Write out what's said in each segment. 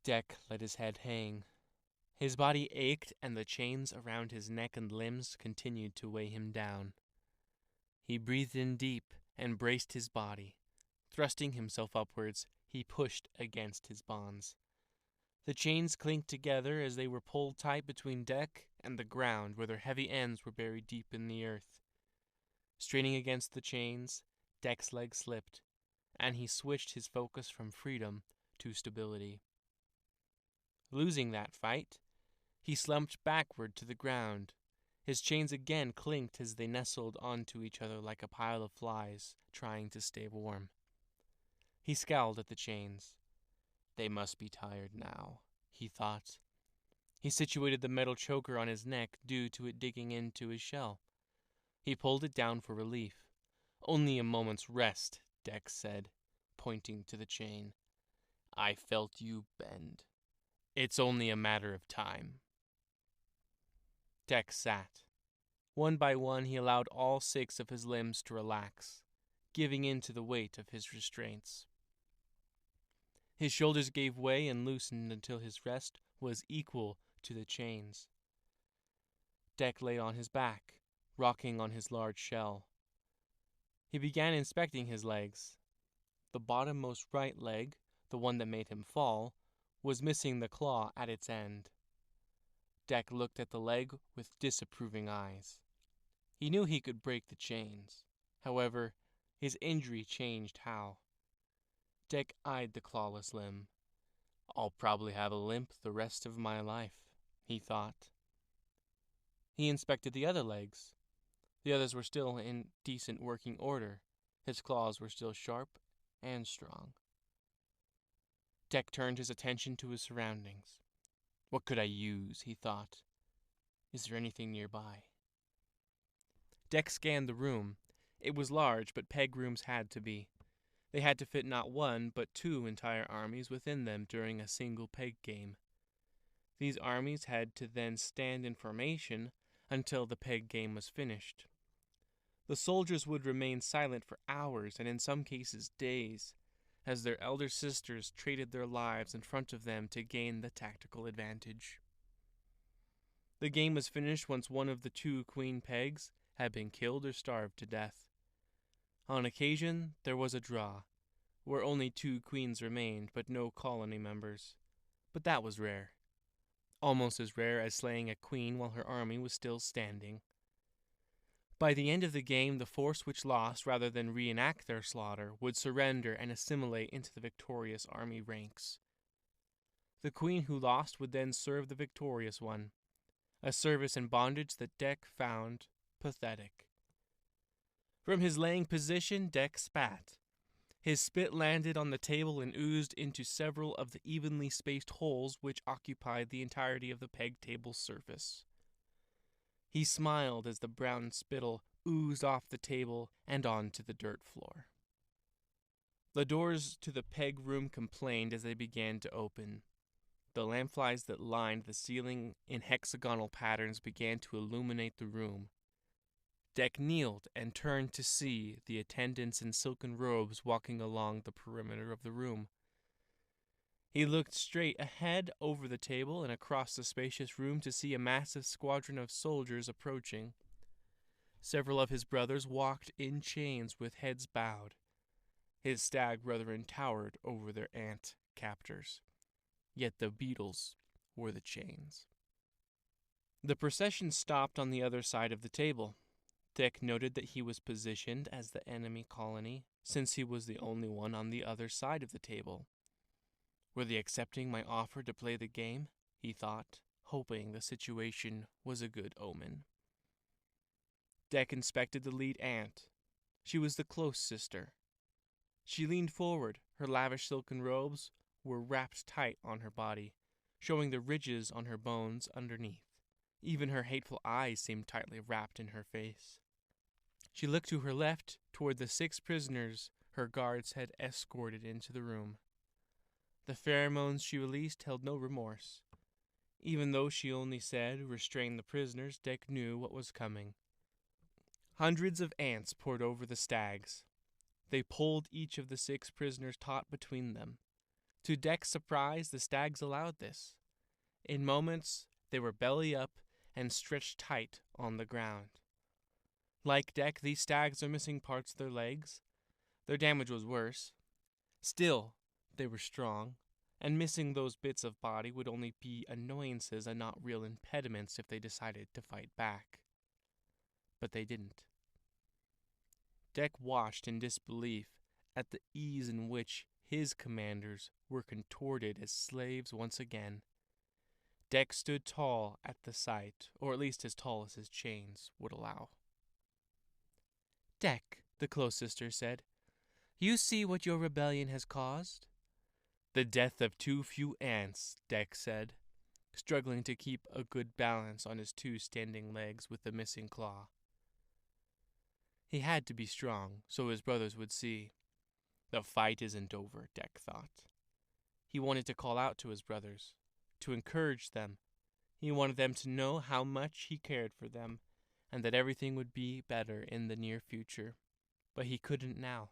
Dek let his head hang. His body ached, and the chains around his neck and limbs continued to weigh him down. He breathed in deep and braced his body. Thrusting himself upwards, he pushed against his bonds. The chains clinked together as they were pulled tight between Dek and the ground, where their heavy ends were buried deep in the earth. Straining against the chains, Dek's leg slipped, and he switched his focus from freedom to stability. Losing that fight, he slumped backward to the ground. His chains again clinked as they nestled onto each other like a pile of flies trying to stay warm. He scowled at the chains. They must be tired now, he thought. He situated the metal choker on his neck due to it digging into his shell. He pulled it down for relief. Only a moment's rest, Dek said, pointing to the chain. I felt you bend. It's only a matter of time. Dek sat. One by one he allowed all 6 of his limbs to relax, giving in to the weight of his restraints. His shoulders gave way and loosened until his rest was equal to the chains. Dek lay on his back, rocking on his large shell. He began inspecting his legs. The bottommost right leg, the one that made him fall, was missing the claw at its end. Dek looked at the leg with disapproving eyes. He knew he could break the chains. However, his injury changed how. Dek eyed the clawless limb. I'll probably have a limp the rest of my life, he thought. He inspected the other legs. The others were still in decent working order. His claws were still sharp and strong. Dek turned his attention to his surroundings. What could I use, he thought. Is there anything nearby? Dek scanned the room. It was large, but peg rooms had to be. They had to fit not 1, but 2 entire armies within them during a single peg game. These armies had to then stand in formation until the peg game was finished. The soldiers would remain silent for hours, and in some cases days, as their elder sisters traded their lives in front of them to gain the tactical advantage. The game was finished once one of the 2 queen pegs had been killed or starved to death. On occasion, there was a draw, where only 2 queens remained but no colony members. But that was rare. Almost as rare as slaying a queen while her army was still standing. By the end of the game, the force which lost, rather than reenact their slaughter, would surrender and assimilate into the victorious army ranks. The queen who lost would then serve the victorious one, a service and bondage that Dek found pathetic. From his laying position, Dek spat. His spit landed on the table and oozed into several of the evenly spaced holes which occupied the entirety of the peg table's surface. He smiled as the brown spittle oozed off the table and onto the dirt floor. The doors to the peg room complained as they began to open. The lampflies that lined the ceiling in hexagonal patterns began to illuminate the room. Dek kneeled and turned to see the attendants in silken robes walking along the perimeter of the room. He looked straight ahead over the table and across the spacious room to see a massive squadron of soldiers approaching. Several of his brothers walked in chains with heads bowed. His stag brethren towered over their ant captors. Yet the beetles were the chains. The procession stopped on the other side of the table. Dek noted that he was positioned as the enemy colony, since he was the only one on the other side of the table. Were they accepting my offer to play the game? He thought, hoping the situation was a good omen. Dek inspected the lead ant. She was the close sister. She leaned forward. Her lavish silken robes were wrapped tight on her body, showing the ridges on her bones underneath. Even her hateful eyes seemed tightly wrapped in her face. She looked to her left toward the 6 prisoners her guards had escorted into the room. The pheromones she released held no remorse. Even though she only said, "Restrain the prisoners," Dek knew what was coming. Hundreds of ants poured over the stags. They pulled each of the 6 prisoners taut between them. To Dek's surprise, the stags allowed this. In moments, they were belly up and stretched tight on the ground. Like Dek, these stags are missing parts of their legs. Their damage was worse. Still, they were strong, and missing those bits of body would only be annoyances and not real impediments if they decided to fight back. But they didn't. Dek watched in disbelief at the ease in which his commanders were contorted as slaves once again. Dek stood tall at the sight, or at least as tall as his chains would allow. "Dek," the close sister said, "you see what your rebellion has caused?" "The death of too few ants," Dek said, struggling to keep a good balance on his two standing legs with the missing claw. He had to be strong, so his brothers would see. The fight isn't over, Dek thought. He wanted to call out to his brothers, to encourage them. He wanted them to know how much he cared for them, and that everything would be better in the near future. But he couldn't now.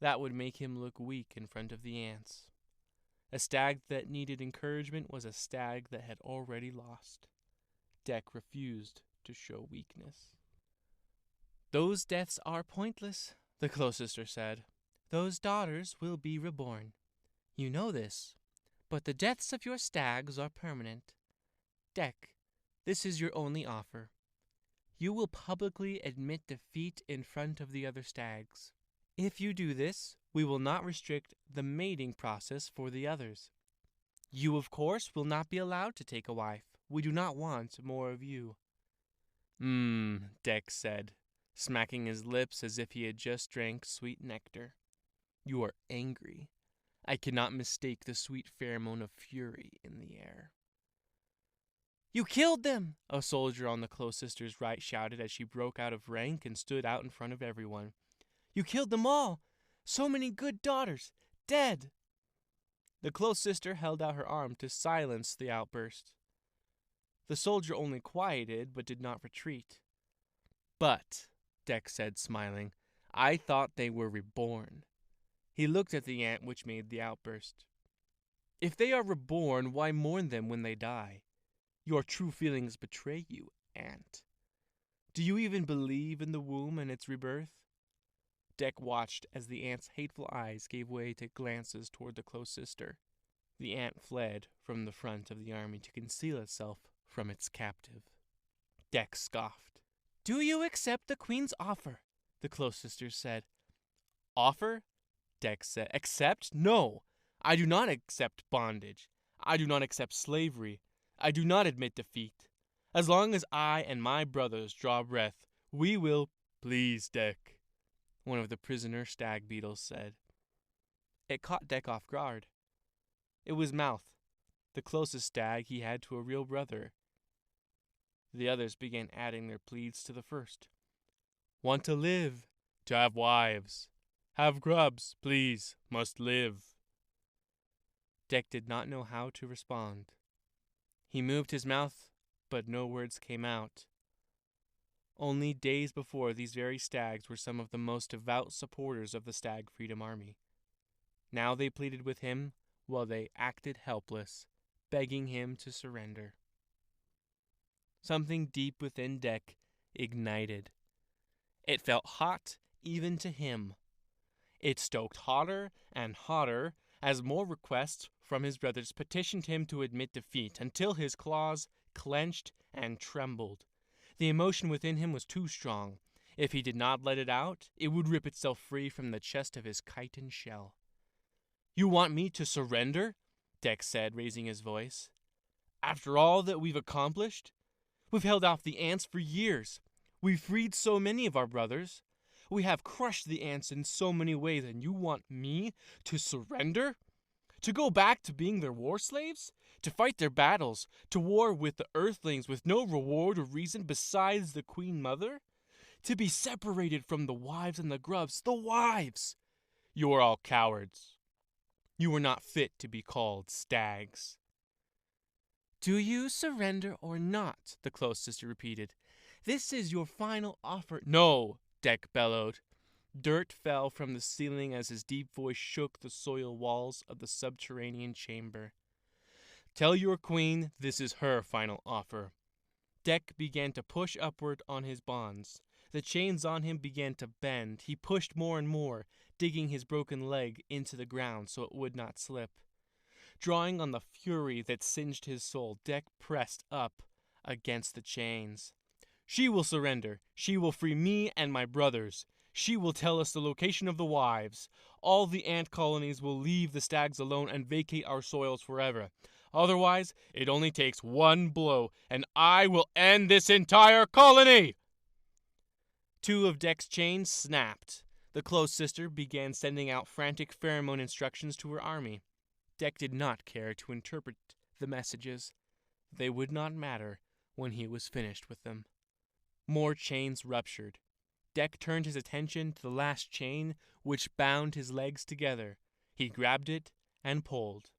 That would make him look weak in front of the ants. A stag that needed encouragement was a stag that had already lost. Dek refused to show weakness. "Those deaths are pointless," the close sister said. "Those daughters will be reborn. You know this, but the deaths of your stags are permanent. Dek, this is your only offer. You will publicly admit defeat in front of the other stags. If you do this, we will not restrict the mating process for the others. You, of course, will not be allowed to take a wife. We do not want more of you." Dek said, smacking his lips as if he had just drank sweet nectar. "You are angry. I cannot mistake the sweet pheromone of fury in the air." "You killed them!" a soldier on the close sister's right shouted as she broke out of rank and stood out in front of everyone. "You killed them all! So many good daughters! Dead!" The close sister held out her arm to silence the outburst. The soldier only quieted but did not retreat. "But," Dek said, smiling, "I thought they were reborn." He looked at the ant which made the outburst. "If they are reborn, why mourn them when they die? Your true feelings betray you, ant. Do you even believe in the womb and its rebirth?" Dek watched as the ant's hateful eyes gave way to glances toward the close sister. The ant fled from the front of the army to conceal itself from its captive. Dek scoffed. "Do you accept the queen's offer?" the close sister said. "Offer?" Dek said. "Accept? No! I do not accept bondage. I do not accept slavery. I do not admit defeat. As long as I and my brothers draw breath, we will—" "Please, Dek," one of the prisoner stag beetles said. It caught Dek off guard. It was Mouth, the closest stag he had to a real brother. The others began adding their pleas to the first. "Want to live, to have wives, have grubs, please, must live." Dek did not know how to respond. He moved his mouth, but no words came out. Only days before, these very stags were some of the most devout supporters of the Stag Freedom Army. Now they pleaded with him while they acted helpless, begging him to surrender. Something deep within Dek ignited. It felt hot even to him. It stoked hotter and hotter as more requests from his brothers petitioned him to admit defeat until his claws clenched and trembled. The emotion within him was too strong. If he did not let it out, it would rip itself free from the chest of his chitin shell. "You want me to surrender?" Dek said, raising his voice. "After all that we've accomplished? We've held off the ants for years. We've freed so many of our brothers. We have crushed the ants in so many ways, and you want me to surrender? To go back to being their war slaves? To fight their battles? To war with the earthlings with no reward or reason besides the Queen Mother? To be separated from the wives and the grubs? The wives! You are all cowards. You are not fit to be called stags." "Do you surrender or not?" the close sister repeated. "This is your final offer." "No," Dek bellowed. Dirt fell from the ceiling as his deep voice shook the soil walls of the subterranean chamber. Tell your queen this is her final offer. Dek began to push upward on his bonds. The chains on him began to bend. He pushed more and more, digging his broken leg into the ground so it would not slip. Drawing on the fury that singed his soul, Dek pressed up against the chains. She will surrender. She will free me and my brothers. She will tell us the location of the wives. All the ant colonies will leave the stags alone and vacate our soils forever. Otherwise, it only takes one blow, and I will end this entire colony! 2 of Dek's chains snapped. The close sister began sending out frantic pheromone instructions to her army. Dek did not care to interpret the messages. They would not matter when he was finished with them. More chains ruptured. Dek turned his attention to the last chain, which bound his legs together. He grabbed it and pulled.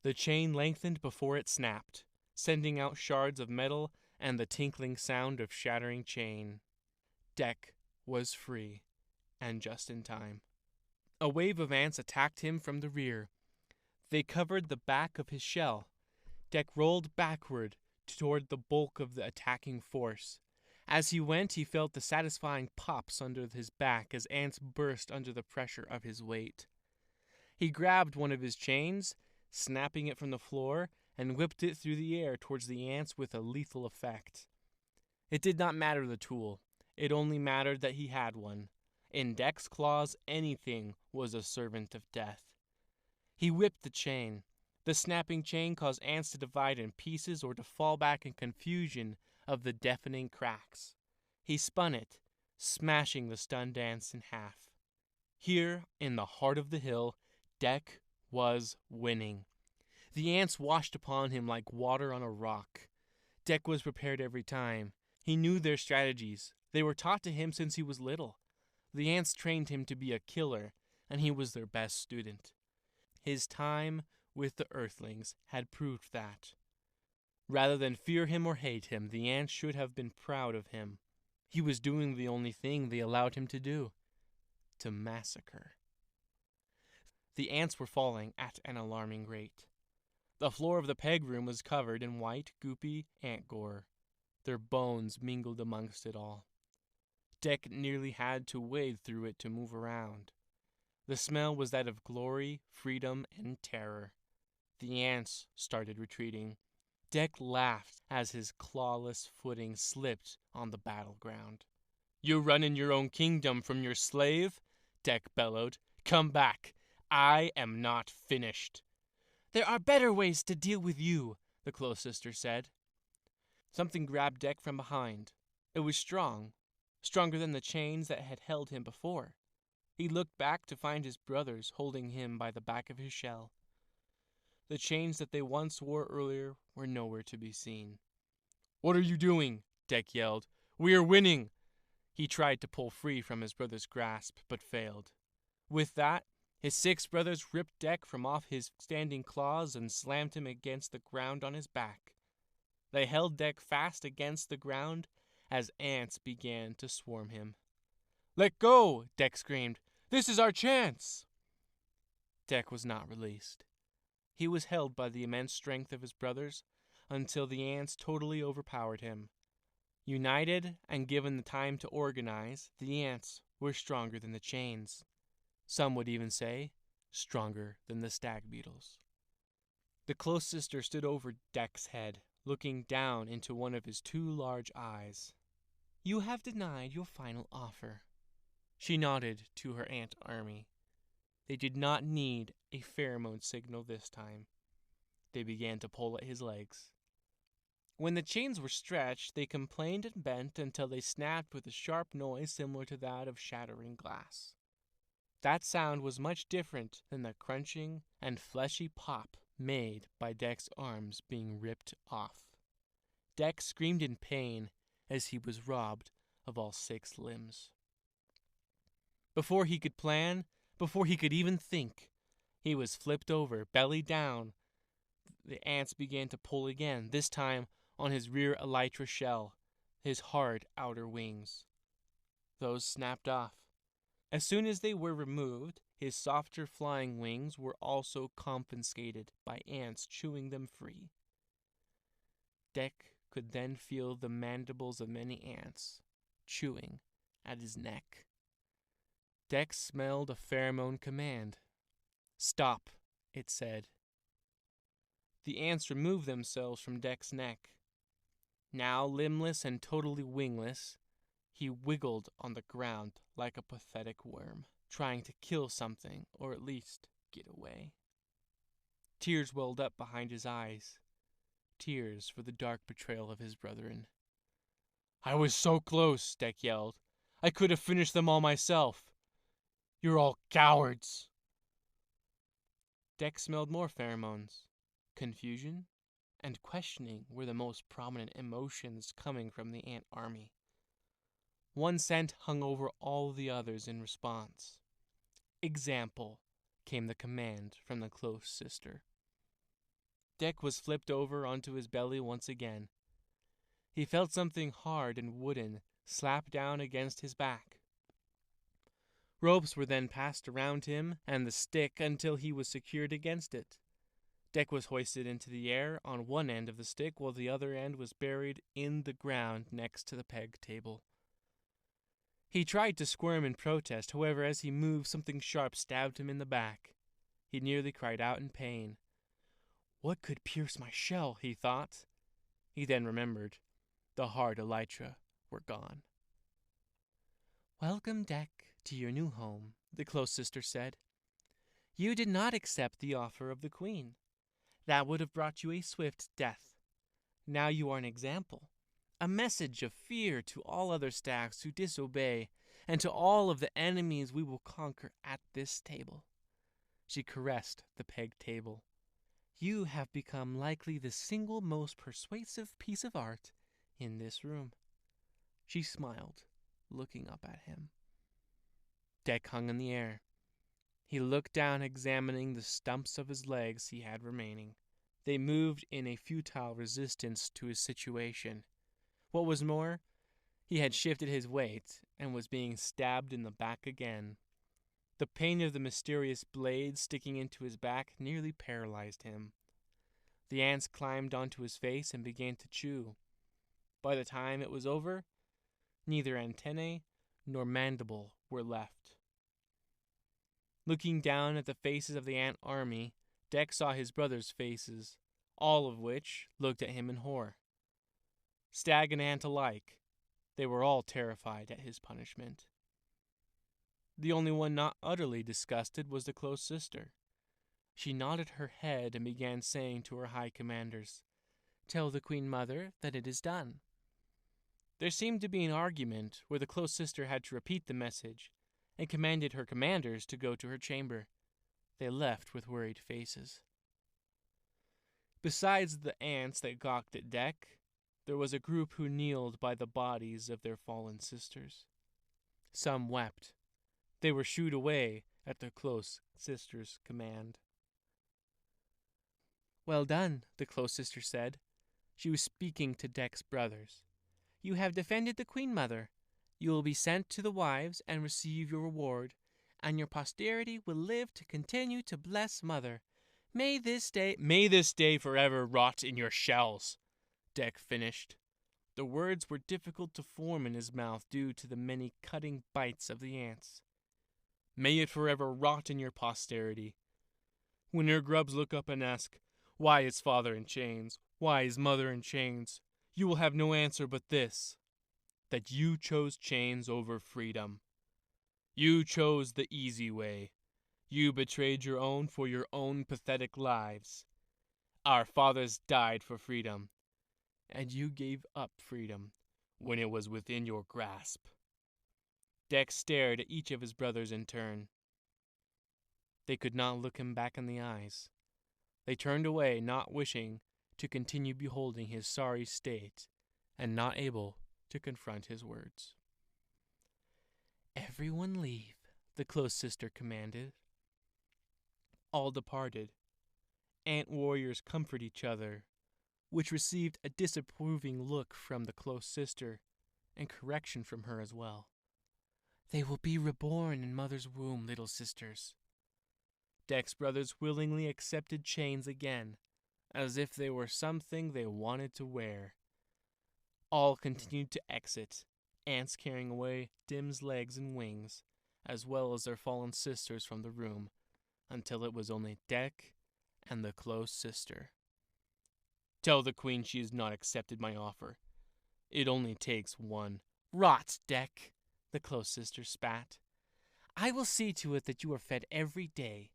The chain lengthened before it snapped, sending out shards of metal and the tinkling sound of shattering chain. Dek was free, and just in time. A wave of ants attacked him from the rear. They covered the back of his shell. Dek rolled backward toward the bulk of the attacking force. As he went, he felt the satisfying pops under his back as ants burst under the pressure of his weight. He grabbed one of his chains, snapping it from the floor, and whipped it through the air towards the ants with a lethal effect. It did not matter the tool. It only mattered that he had one. In Dek's claws, anything was a servant of death. He whipped the chain. The snapping chain caused ants to divide in pieces or to fall back in confusion of the deafening cracks. He spun it, smashing the stunned ants in half. Here, in the heart of the hill, Dek was winning. The ants washed upon him like water on a rock. Dek was prepared every time. He knew their strategies. They were taught to him since he was little. The ants trained him to be a killer, and he was their best student. His time with the Earthlings had proved that. Rather than fear him or hate him, the ants should have been proud of him. He was doing the only thing they allowed him to do: to massacre. The ants were falling at an alarming rate. The floor of the peg room was covered in white, goopy ant gore. Their bones mingled amongst it all. Dek nearly had to wade through it to move around. The smell was that of glory, freedom, and terror. The ants started retreating. Dek laughed as his clawless footing slipped on the battleground. "You run in your own kingdom from your slave?" Dek bellowed. "Come back. I am not finished." "There are better ways to deal with you," the close sister said. Something grabbed Dek from behind. It was strong, stronger than the chains that had held him before. He looked back to find his brothers holding him by the back of his shell. The chains that they once wore earlier were nowhere to be seen. "What are you doing?" Dek yelled. "We are winning!" He tried to pull free from his brother's grasp, but failed. With that, his 6 brothers ripped Dek from off his standing claws and slammed him against the ground on his back. They held Dek fast against the ground as ants began to swarm him. "Let go!" Dek screamed. "This is our chance!" Dek was not released. He was held by the immense strength of his brothers until the ants totally overpowered him. United and given the time to organize, the ants were stronger than the chains. Some would even say, stronger than the stag beetles. The close sister stood over Dek's head, looking down into one of his 2 large eyes. "You have denied your final offer." She nodded to her ant army. They did not need a pheromone signal this time. They began to pull at his legs. When the chains were stretched, they complained and bent until they snapped with a sharp noise similar to that of shattering glass. That sound was much different than the crunching and fleshy pop made by Dek's arms being ripped off. Dek screamed in pain as he was robbed of all 6 limbs. Before he could plan, before he could even think, he was flipped over, belly down. The ants began to pull again, this time on his rear elytra shell, his hard outer wings. Those snapped off. As soon as they were removed, his softer flying wings were also confiscated by ants chewing them free. Dek could then feel the mandibles of many ants chewing at his neck. Dek smelled a pheromone command. "Stop," it said. The ants removed themselves from Dek's neck. Now limbless and totally wingless, he wiggled on the ground like a pathetic worm, trying to kill something or at least get away. Tears welled up behind his eyes. Tears for the dark betrayal of his brethren. "I was so close," Dek yelled. "I could have finished them all myself. You're all cowards." Dek smelled more pheromones. Confusion and questioning were the most prominent emotions coming from the ant army. One scent hung over all the others in response. "Example," came the command from the close sister. Dek was flipped over onto his belly once again. He felt something hard and wooden slap down against his back. Ropes were then passed around him and the stick until he was secured against it. Dek was hoisted into the air on one end of the stick while the other end was buried in the ground next to the peg table. He tried to squirm in protest, however, as he moved, something sharp stabbed him in the back. He nearly cried out in pain. What could pierce my shell, he thought. He then remembered. The hard elytra were gone. "Welcome, Dek, to your new home," the close sister said. "You did not accept the offer of the queen. That would have brought you a swift death. Now you are an example, a message of fear to all other stags who disobey, and to all of the enemies we will conquer at this table." She caressed the peg table. "You have become likely the single most persuasive piece of art in this room." She smiled, looking up at him. Dek hung in the air. He looked down, examining the stumps of his legs he had remaining. They moved in a futile resistance to his situation. What was more, he had shifted his weight and was being stabbed in the back again. The pain of the mysterious blade sticking into his back nearly paralyzed him. The ants climbed onto his face and began to chew. By the time it was over, neither antennae nor mandible were left. Looking down at the faces of the ant army, Dek saw his brothers' faces, all of which looked at him in horror. Stag and ant alike, they were all terrified at his punishment. The only one not utterly disgusted was the close sister. She nodded her head and began saying to her high commanders, "Tell the Queen Mother that it is done." There seemed to be an argument where the close sister had to repeat the message and commanded her commanders to go to her chamber. They left with worried faces. Besides the ants that gawked at Dek, there was a group who kneeled by the bodies of their fallen sisters. Some wept. They were shooed away at their close sister's command. "Well done," the close sister said. She was speaking to Dek's brothers. "You have defended the Queen Mother. You will be sent to the wives and receive your reward, and your posterity will live to continue to bless Mother. May this day forever rot in your shells," Dek finished. The words were difficult to form in his mouth due to the many cutting bites of the ants. "May it forever rot in your posterity. When your grubs look up and ask, 'Why is father in chains? Why is mother in chains?' you will have no answer but this, that you chose chains over freedom. You chose the easy way. You betrayed your own for your own pathetic lives. Our fathers died for freedom, and you gave up freedom when it was within your grasp." Dek stared at each of his brothers in turn. They could not look him back in the eyes. They turned away, not wishing to continue beholding his sorry state and not able to confront his words. "Everyone leave," the close sister commanded. All departed. Ant warriors comfort each other, which received a disapproving look from the close sister and correction from her as well. They will be reborn in mother's womb, little sisters. Dek's brothers willingly accepted chains again, as if they were something they wanted to wear. All continued to exit, ants carrying away Dim's legs and wings, as well as their fallen sisters from the room, until it was only Dek and the close sister. Tell the queen she has not accepted my offer. It only takes one. Rot, Dek, the close sister spat. I will see to it that you are fed every day.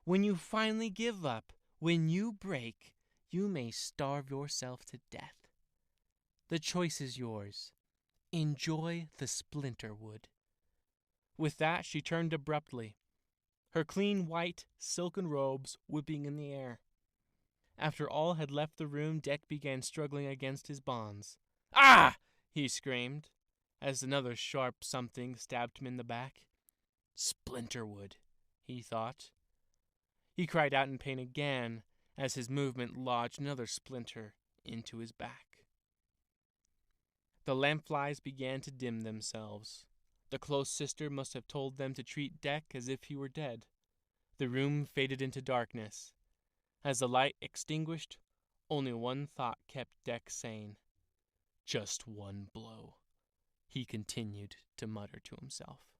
When you finally give up, when you break, you may starve yourself to death. The choice is yours. Enjoy the splinter wood. With that, she turned abruptly, her clean white silken robes whipping in the air. After all had left the room, Dek began struggling against his bonds. Ah! He screamed, as another sharp something stabbed him in the back. Splinterwood, he thought. He cried out in pain again, as his movement lodged another splinter into his back. The lampflies began to dim themselves. The close sister must have told them to treat Dek as if he were dead. The room faded into darkness. As the light extinguished, only one thought kept Dek sane. Just one blow, he continued to mutter to himself.